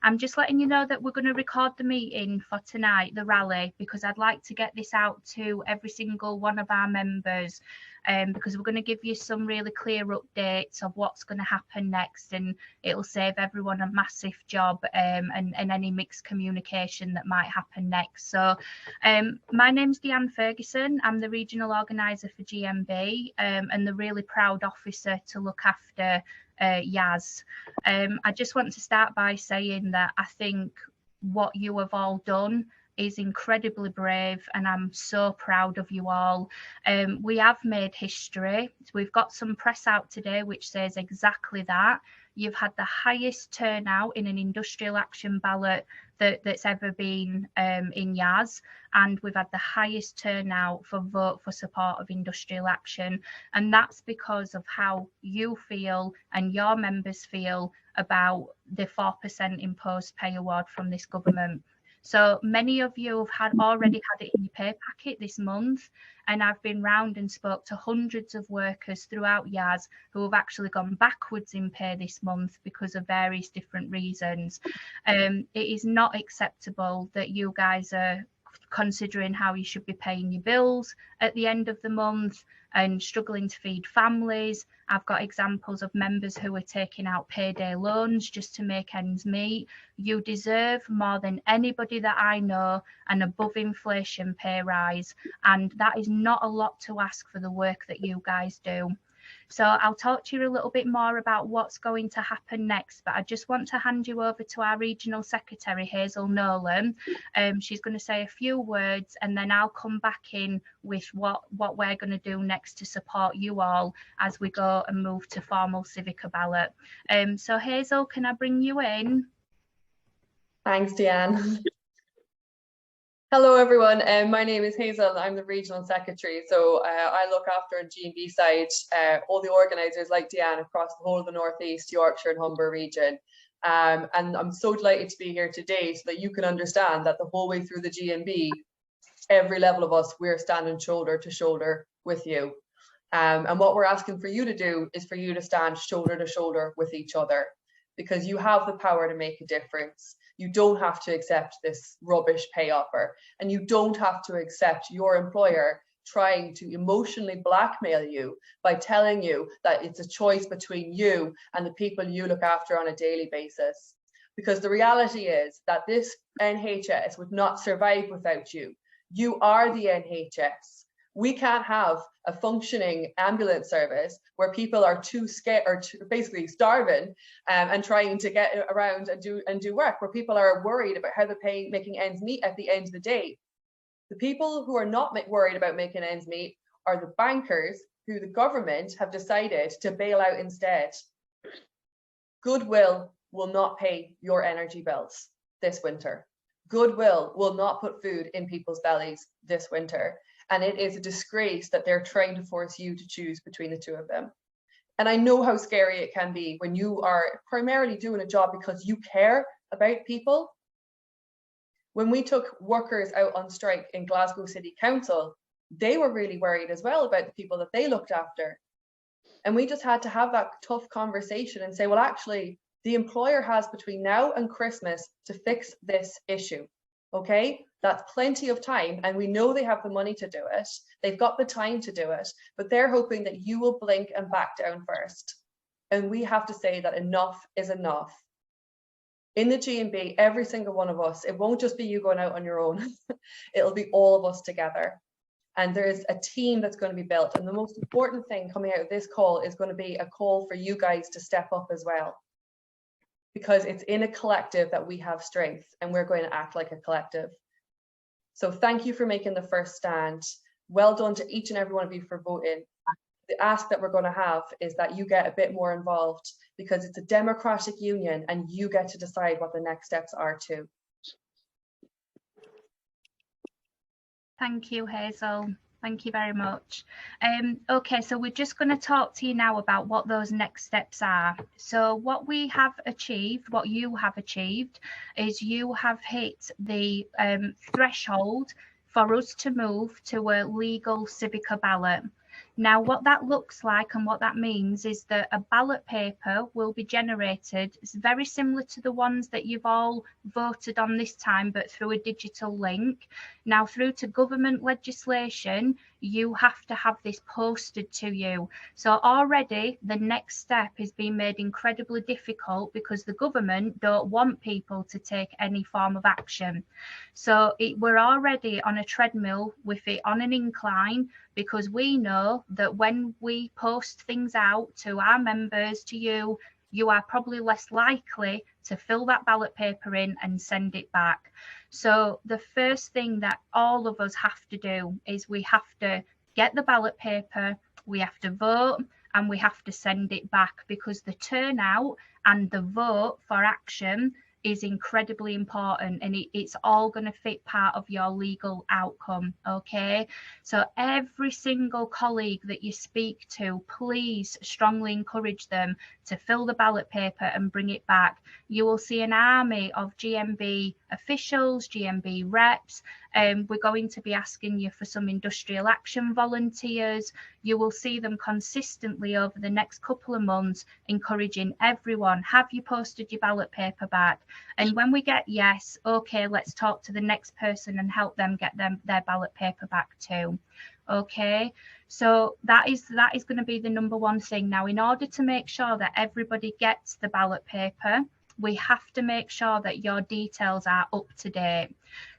I'm just letting you know that we're going to record the meeting for tonight, the rally, because I'd like to get this out to every single one of our members, because we're going to give you some really clear updates of what's going to happen next, and it'll save everyone a massive job, and any mixed communication that might happen next. So my name's Deanne Ferguson. I'm the regional organiser for GMB, and the really proud officer to look after YAS. I just want to start by saying that I think what you have all done is incredibly brave, and I'm so proud of you all. We have made history. We've got some press out today which says exactly that. You've had the highest turnout in an industrial action ballot that's ever been in YAS, and we've had the highest turnout for vote for support of industrial action, and that's because of how you feel and your members feel about the 4% imposed pay award from this government. So many of you have already had it in your pay packet this month, and I've been round and spoke to hundreds of workers throughout YAS who have actually gone backwards in pay this month because of various different reasons. It is not acceptable that you guys are considering how you should be paying your bills at the end of the month and struggling to feed families. I've got examples of members who are taking out payday loans just to make ends meet. You deserve more than anybody that I know an above inflation pay rise, and that is not a lot to ask for the work that you guys do. So I'll talk to you a little bit more about what's going to happen next, but I just want to hand you over to our regional secretary, Hazel Nolan. She's going to say a few words, and then I'll come back in with what we're going to do next to support you all as we go and move to formal Civica ballot. So Hazel, can I bring you in? Thanks, Deanne. Hello, everyone. My name is Hazel. I'm the regional secretary. So I look after on GMB side all the organisers like Deanne across the whole of the Northeast, Yorkshire and Humber region. And I'm so delighted to be here today so that you can understand that the whole way through the GMB, every level of us, we're standing shoulder to shoulder with you. And what we're asking for you to do is for you to stand shoulder to shoulder with each other, because you have the power to make a difference. You don't have to accept this rubbish pay offer, and you don't have to accept your employer trying to emotionally blackmail you by telling you that it's a choice between you and the people you look after on a daily basis. Because the reality is that this NHS would not survive without you. You are the NHS. We can't have a functioning ambulance service where people are too scared or basically starving and trying to get around and do work, where people are worried about how they're making ends meet at the end of the day. The people who are not worried about making ends meet are the bankers who the government have decided to bail out instead. Goodwill will not pay your energy bills this winter. Goodwill will not put food in people's bellies this winter. And it is a disgrace that they're trying to force you to choose between the two of them. And I know how scary it can be when you are primarily doing a job because you care about people. When we took workers out on strike in Glasgow City Council, they were really worried as well about the people that they looked after. And we just had to have that tough conversation and say, well, actually, the employer has between now and Christmas to fix this issue. Okay, that's plenty of time, and we know they have the money to do it. They've got the time to do it, but they're hoping that you will blink and back down first. And we have to say that enough is enough. In the GMB, every single one of us, it won't just be you going out on your own. It'll be all of us together. And there's a team that's going to be built. And the most important thing coming out of this call is going to be a call for you guys to step up as well. Because it's in a collective that we have strength, and we're going to act like a collective. So thank you for making the first stand. Well done to each and every one of you for voting. The ask that we're going to have is that you get a bit more involved, because it's a democratic union and you get to decide what the next steps are too. Thank you, Hazel. Thank you very much. Okay, so we're just going to talk to you now about what those next steps are. So what we have achieved, what you have achieved, is you have hit the threshold for us to move to a legal Civica ballot. Now, what that looks like and what that means is that a ballot paper will be generated. It's very similar to the ones that you've all voted on this time, but through a digital link. Now, through to government legislation, you have to have this posted to you. So already the next step is being made incredibly difficult because the government don't want people to take any form of action. So we're already on a treadmill with it on an incline, because we know that when we post things out to our members, to you, you are probably less likely to fill that ballot paper in and send it back. So the first thing that all of us have to do is we have to get the ballot paper, we have to vote, and we have to send it back, because the turnout and the vote for action is incredibly important, and it's all going to fit part of your legal outcome. Okay, so every single colleague that you speak to, please strongly encourage them to fill the ballot paper and bring it back. You will see an army of GMB officials, GMB reps. We're going to be asking you for some industrial action volunteers. You will see them consistently over the next couple of months, encouraging everyone, have you posted your ballot paper back? And when we get yes, okay, let's talk to the next person and help them get their ballot paper back too. Okay, so that is going to be the number one thing. Now, in order to make sure that everybody gets the ballot paper, we have to make sure that your details are up to date.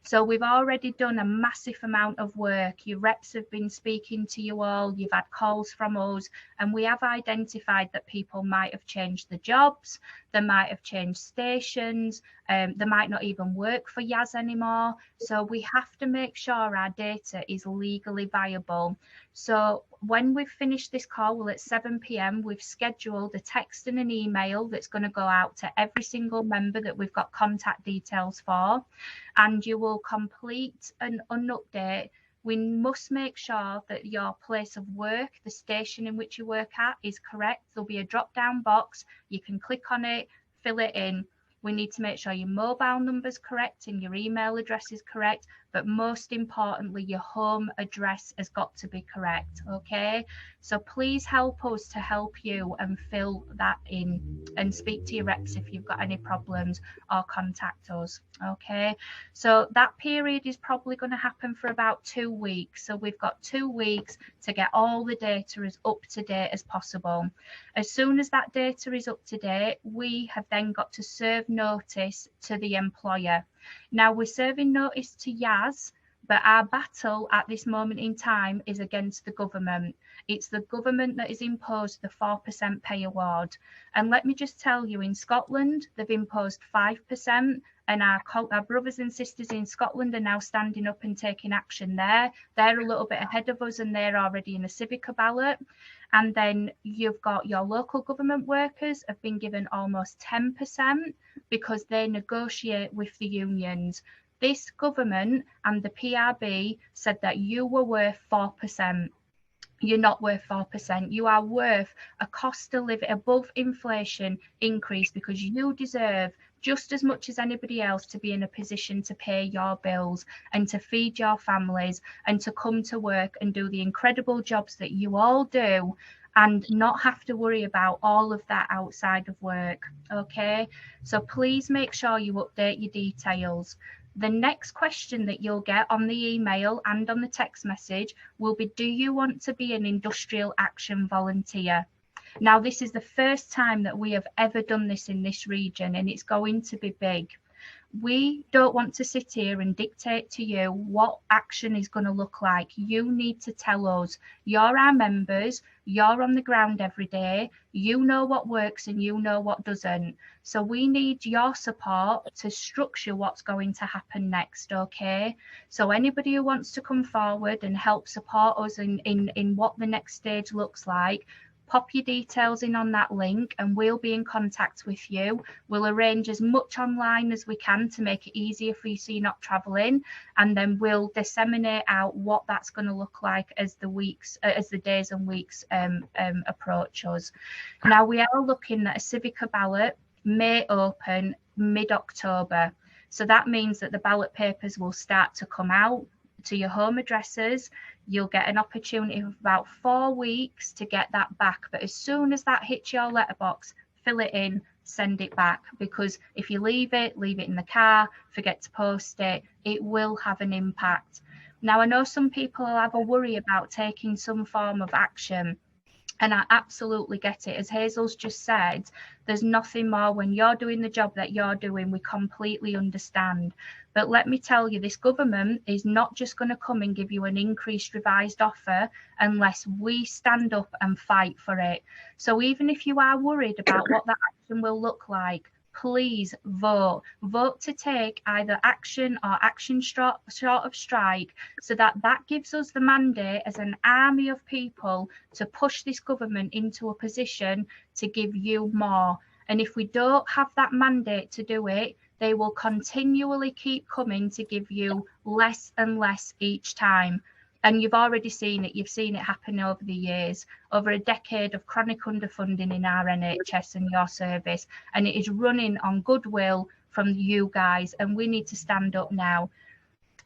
So we've already done a massive amount of work. Your reps have been speaking to you all, you've had calls from us, and we have identified that people might have changed the jobs, they might have changed stations, they might not even work for YAS anymore. So we have to make sure our data is legally viable. So when we've finished this call, well, at 7 p.m, we've scheduled a text and an email that's going to go out to every single member that we've got contact details for, and you will complete an update. We must make sure that your place of work, the station in which you work at, is correct. There'll be a drop-down box. You can click on it, fill it in. We need to make sure your mobile number is correct and your email address is correct, but most importantly, your home address has got to be correct. Okay, so please help us to help you and fill that in, and speak to your reps if you've got any problems, or contact us. Okay, so that period is probably going to happen for about 2 weeks. So we've got 2 weeks to get all the data as up to date as possible. As soon as that data is up to date, we have then got to serve notice to the employer. Now, we're serving notice to YAS, but our battle at this moment in time is against the government. It's the government that has imposed the 4% pay award. And let me just tell you, in Scotland, they've imposed 5%, and our brothers and sisters in Scotland are now standing up and taking action there. They're a little bit ahead of us, and they're already in a Civica ballot. And then you've got your local government workers have been given almost 10% because they negotiate with the unions. This government and the PRB said that you were worth 4%. You're not worth 4%. You are worth a cost of living above inflation increase, because you deserve just as much as anybody else to be in a position to pay your bills and to feed your families and to come to work and do the incredible jobs that you all do, and not have to worry about all of that outside of work. Okay, so please make sure you update your details. The next question that you'll get on the email and on the text message will be, do you want to be an industrial action volunteer? Now, this is the first time that we have ever done this in this region, and it's going to be big. We don't want to sit here and dictate to you what action is going to look like. You need to tell us. You're our members, you're on the ground every day, you know what works and you know what doesn't. So we need your support to structure what's going to happen next, okay? So anybody who wants to come forward and help support us in what the next stage looks like, pop your details in on that link and we'll be in contact with you. We'll arrange as much online as we can to make it easier for you so you're not traveling, and then we'll disseminate out what that's going to look like as the days and weeks approach us. Now, we are looking at a Civica ballot may open mid-October. So that means that the ballot papers will start to come out to your home addresses. You'll get an opportunity of about 4 weeks to get that back. But as soon as that hits your letterbox, fill it in, send it back, because if you leave it in the car, forget to post it, it will have an impact. Now, I know some people will have a worry about taking some form of action, and I absolutely get it. As Hazel's just said, there's nothing more when you're doing the job that you're doing. We completely understand. But let me tell you, this government is not just going to come and give you an increased revised offer unless we stand up and fight for it. So even if you are worried about what that action will look like, please vote. Vote to take either action or action short of strike, so that gives us the mandate as an army of people to push this government into a position to give you more. And if we don't have that mandate to do it, they will continually keep coming to give you less and less each time. And you've already seen it. You've seen it happen over the years, over a decade of chronic underfunding in our NHS and your service. And it is running on goodwill from you guys. And we need to stand up now.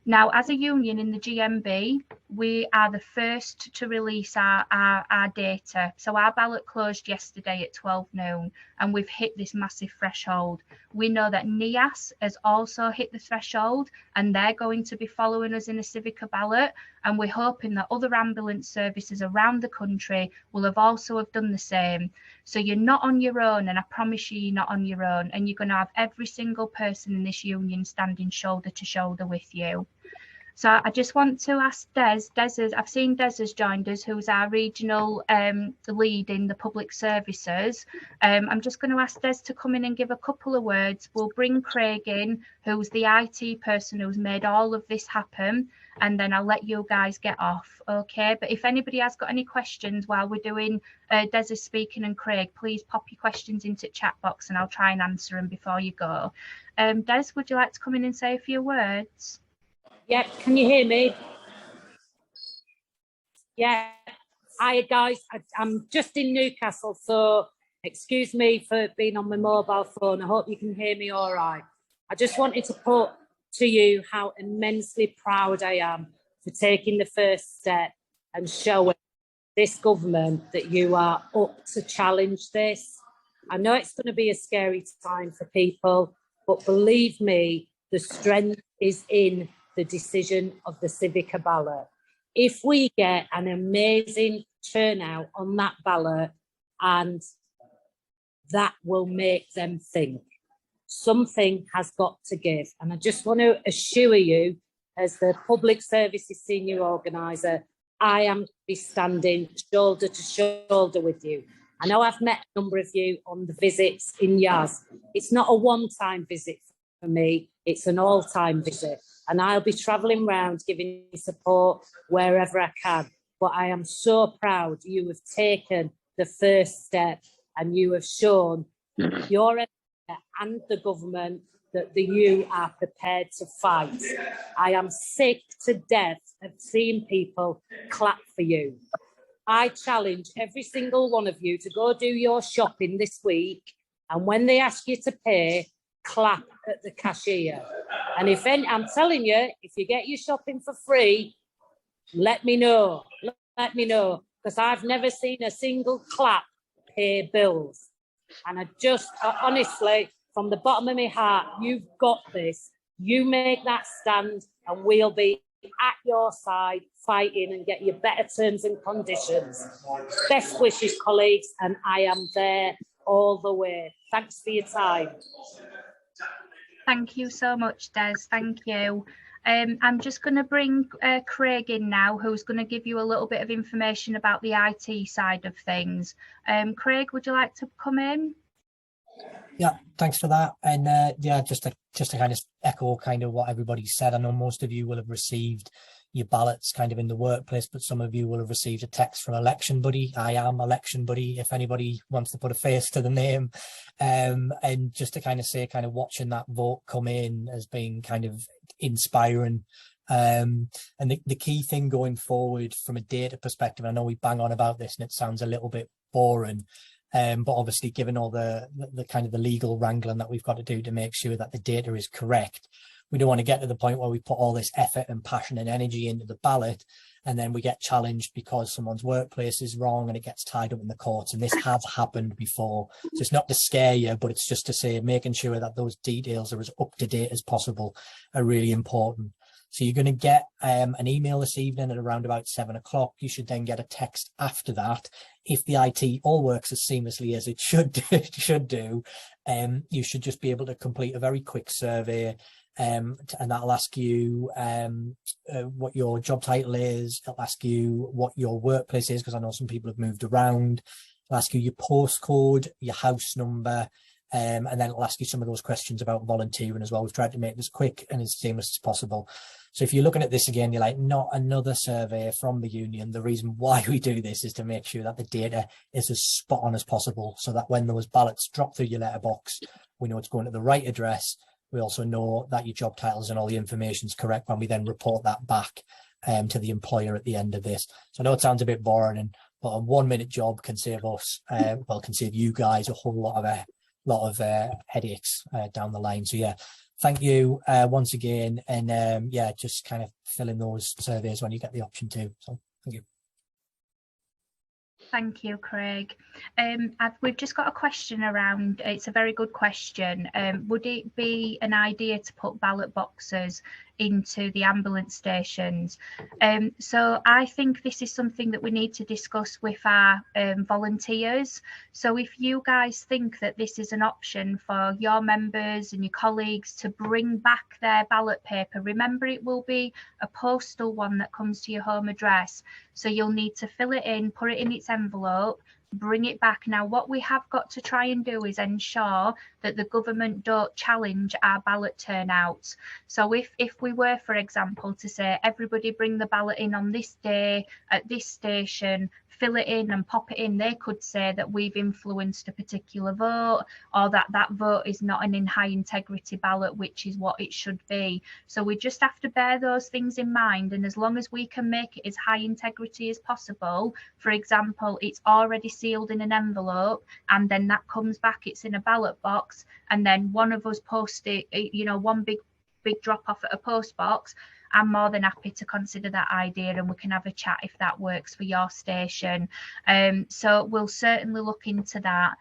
Now, as a union in the GMB, we are the first to release our data. So our ballot closed yesterday at 12 noon, and we've hit this massive threshold. We know that YAS has also hit the threshold, and they're going to be following us in a Civica ballot. And we're hoping that other ambulance services around the country will have done the same. So you're not on your own, and I promise you're not on your own. And you're going to have every single person in this union standing shoulder to shoulder with you. So I just want to ask Des, I've seen Des has joined us, who's our regional lead in the public services. I'm just going to ask Des to come in and give a couple of words. We'll bring Craig in, who's the IT person who's made all of this happen, and then I'll let you guys get off, okay? But if anybody has got any questions while we're doing Des is speaking and Craig, please pop your questions into the chat box and I'll try and answer them before you go. Des, would you like to come in and say a few words? Yeah, can you hear me? Yeah. Hi guys, I'm just in Newcastle, so excuse me for being on my mobile phone. I hope you can hear me all right. I just wanted to put to you how immensely proud I am for taking the first step and showing this government that you are up to challenge this. I know it's going to be a scary time for people, but believe me, the strength is in the decision of the Civica ballot. If we get an amazing turnout on that ballot, and that will make them think, something has got to give. And I just want to assure you, as the public services senior organiser, I am be standing shoulder to shoulder with you. I know I've met a number of you on the visits in YAS. It's not a one-time visit for me, it's an all-time visit. And I'll be travelling around giving support wherever I can. But I am so proud you have taken the first step and you have shown your and the government that you are prepared to fight. I am sick to death of seeing people clap for you. I challenge every single one of you to go do your shopping this week, and when they ask you to pay, clap at the cashier. And if any, I'm telling you, if you get your shopping for free, let me know. Let me know, because I've never seen a single clap pay bills. And honestly, from the bottom of my heart, you've got this. You make that stand and we'll be at your side fighting and get you better terms and conditions. Best wishes, colleagues, and I am there all the way. Thanks for your time. Thank you so much, Des. Thank you. I'm just going to bring Craig in now, who's going to give you a little bit of information about the IT side of things. Craig, would you like to come in? Yeah, thanks for that. And yeah, just to kind of echo kind of what everybody said. I know most of you will have received your ballots kind of in the workplace, but some of you will have received a text from Election Buddy. I am Election Buddy, if anybody wants to put a face to the name. And just to kind of say, kind of watching that vote come in has been kind of inspiring. And the key thing going forward from a data perspective, I know we bang on about this and it sounds a little bit boring, but obviously given all the kind of the legal wrangling that we've got to do to make sure that the data is correct, We don't want to get to the point where we put all this effort and passion and energy into the ballot, and then we get challenged because someone's workplace is wrong and it gets tied up in the courts. And this has happened before. So it's not to scare you, but it's just to say making sure that those details are as up to date as possible are really important. So you're going to get an email this evening at around about 7 o'clock. You should then get a text after that. If the IT all works as seamlessly as it should do, you should just be able to complete a very quick survey. And that'll ask you what your job title is. It'll ask you what your workplace is, because I know some people have moved around. It'll ask you your postcode, your house number, and then it'll ask you some of those questions about volunteering as well. We've tried to make this quick and as seamless as possible. So if you're looking at this again, you're like, not another survey from the union. The reason why we do this is to make sure that the data is as spot on as possible, so that when those ballots drop through your letterbox, we know it's going to the right address. We also know that your job titles and all the information is correct when we then report that back to the employer at the end of this. So I know it sounds a bit boring, but a 1 minute job can save us, can save you guys a whole lot of headaches down the line. So yeah, thank you once again, and yeah, just kind of fill in those surveys when you get the option to. So thank you. Thank you, Craig. We've just got a question around, it's a very good question. Would it be an idea to put ballot boxes into the ambulance stations? So I think this is something that we need to discuss with our volunteers. So if you guys think that this is an option for your members and your colleagues to bring back their ballot paper, remember it will be a postal one that comes to your home address. So you'll need to fill it in, put it in its envelope, bring it back. Now, what we have got to try and do is ensure that the government don't challenge our ballot turnout. So if we were, for example, to say everybody bring the ballot in on this day at this station, fill it in and pop it in, they could say that we've influenced a particular vote, or that that vote is not an in high integrity ballot, which is what it should be. So we just have to bear those things in mind, and as long as we can make it as high integrity as possible, for example, it's already sealed in an envelope and then that comes back, it's in a ballot box, and then one of us post it, you know, one big drop off at a post box, I'm more than happy to consider that idea, and we can have a chat if that works for your station. So we'll certainly look into that.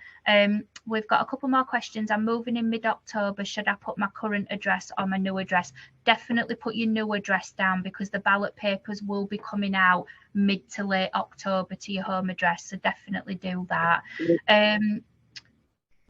We've got a couple more questions. I'm moving in mid-October. Should I put my current address or my new address? Definitely put your new address down, because the ballot papers will be coming out mid to late October to your home address. So definitely do that.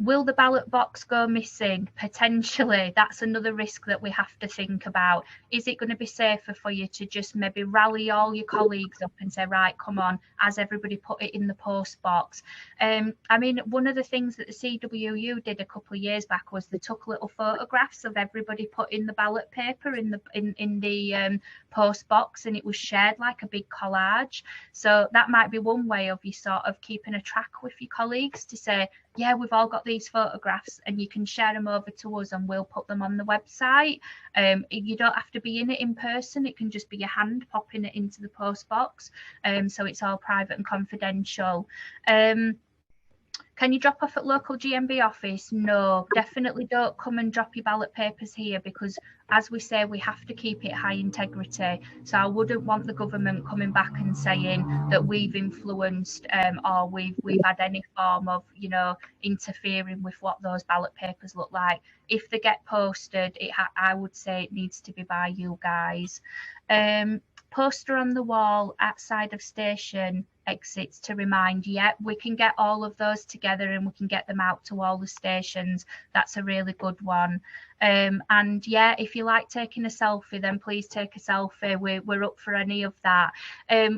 Will the ballot box go missing? Potentially. That's another risk that we have to think about. Is it going to be safer for you to just maybe rally all your colleagues up and say, right, come on, as everybody put it in the post box? I mean, one of the things that the CWU did a couple of years back was they took little photographs of everybody putting the ballot paper in the post box, and it was shared like a big collage. So that might be one way of you sort of keeping a track with your colleagues to say, yeah, we've all got these photographs and you can share them over to us and we'll put them on the website. You don't have to be in it in person. It can just be your hand popping it into the post box. So it's all private and confidential. Can you drop off at local GMB office? No, definitely don't come and drop your ballot papers here, because as we say, we have to keep it high integrity. So I wouldn't want the government coming back and saying that we've influenced or we've had any form of, you know, interfering with what those ballot papers look like. If they get posted, I would say it needs to be by you guys. Poster on the wall outside of station exits to remind. Yeah, we can get all of those together and we can get them out to all the stations. That's a really good one. And yeah, if you like taking a selfie, then please take a selfie. We're up for any of that.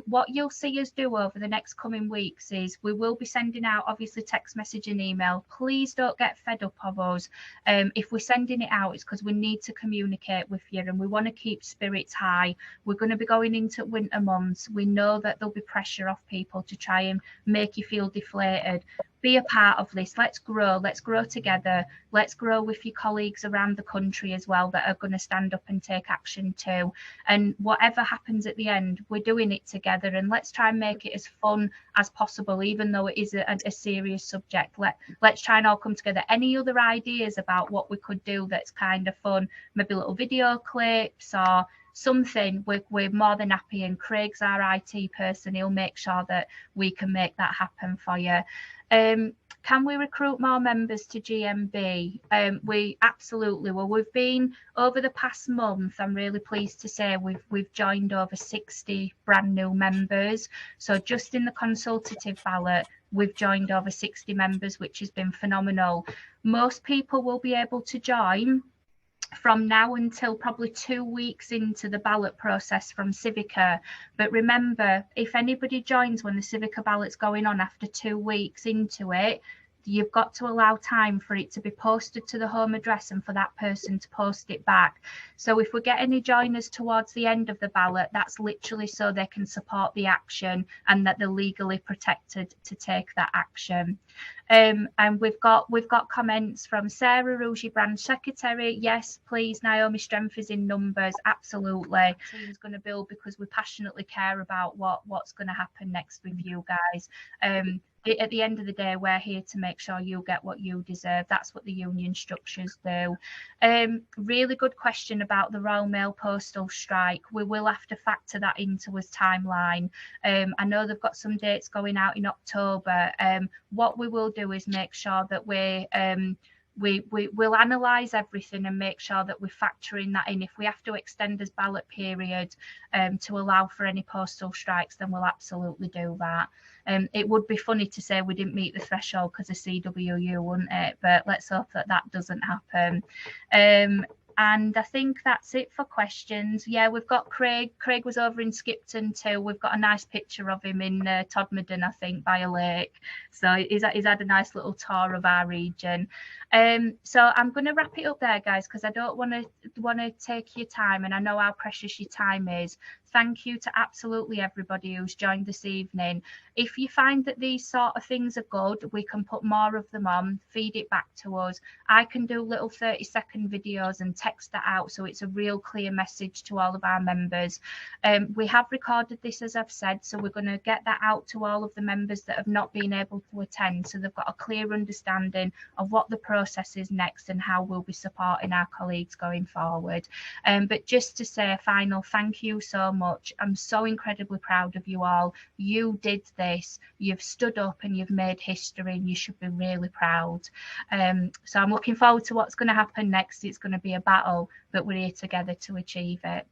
What you'll see us do over the next coming weeks is we will be sending out, obviously, text message and email. Please don't get fed up of us. If we're sending it out, it's because we need to communicate with you and we want to keep spirits high. We're going to be going into winter months. We know that there'll be pressure off people. people to try and make you feel deflated. Be a part of this. Let's grow together. Let's grow with your colleagues around the country as well that are going to stand up and take action too. And whatever happens at the end, we're doing it together, and let's try and make it as fun as possible, even though it is a serious subject. Let's try and all come together. Any other ideas about what we could do that's kind of fun, maybe little video clips or something, we're more than happy, and Craig's our IT person. He'll make sure that we can make that happen for you. Can we recruit more members to GMB? We absolutely will. We've been over the past month, I'm really pleased to say we've joined over 60 brand new members. So just in the consultative ballot, we've joined over 60 members, which has been phenomenal. Most people will be able to join from now until probably 2 weeks into the ballot process from Civica. But remember, if anybody joins when the Civica ballot's going on after 2 weeks into it, you've got to allow time for it to be posted to the home address and for that person to post it back. So if we get any joiners towards the end of the ballot, that's literally so they can support the action and that they're legally protected to take that action. And we've got comments from Sarah, who's your branch secretary. Yes, please, Naomi, strength is in numbers. Absolutely. Team's going to build because we passionately care about what's going to happen next with you guys. At the end of the day, we're here to make sure you get what you deserve. That's what the union structures do. Really good question about the Royal Mail postal strike. We will have to factor that into his timeline. I know they've got some dates going out in October. What we will do is make sure that we'll analyse everything and make sure that we're factoring that in. If we have to extend this ballot period to allow for any postal strikes, then we'll absolutely do that. It would be funny to say we didn't meet the threshold because of CWU, wouldn't it? But let's hope that doesn't happen. And I think that's it for questions. Yeah, we've got Craig. Craig was over in Skipton too. We've got a nice picture of him in Todmorden, I think, by a lake. So he's had a nice little tour of our region. So I'm going to wrap it up there, guys, because I don't want to take your time, and I know how precious your time is. Thank you to absolutely everybody who's joined this evening. If you find that these sort of things are good, we can put more of them on, feed it back to us. I can do little 30-second videos and text that out so it's a real clear message to all of our members. We have recorded this, as I've said, so we're going to get that out to all of the members that have not been able to attend, so they've got a clear understanding of what the process is next and how we'll be supporting our colleagues going forward. But just to say a final thank you so much. I'm so incredibly proud of you all. You did this. You've stood up and you've made history, and you should be really proud. So I'm looking forward to what's going to happen next. It's going to be a battle, but we're here together to achieve it.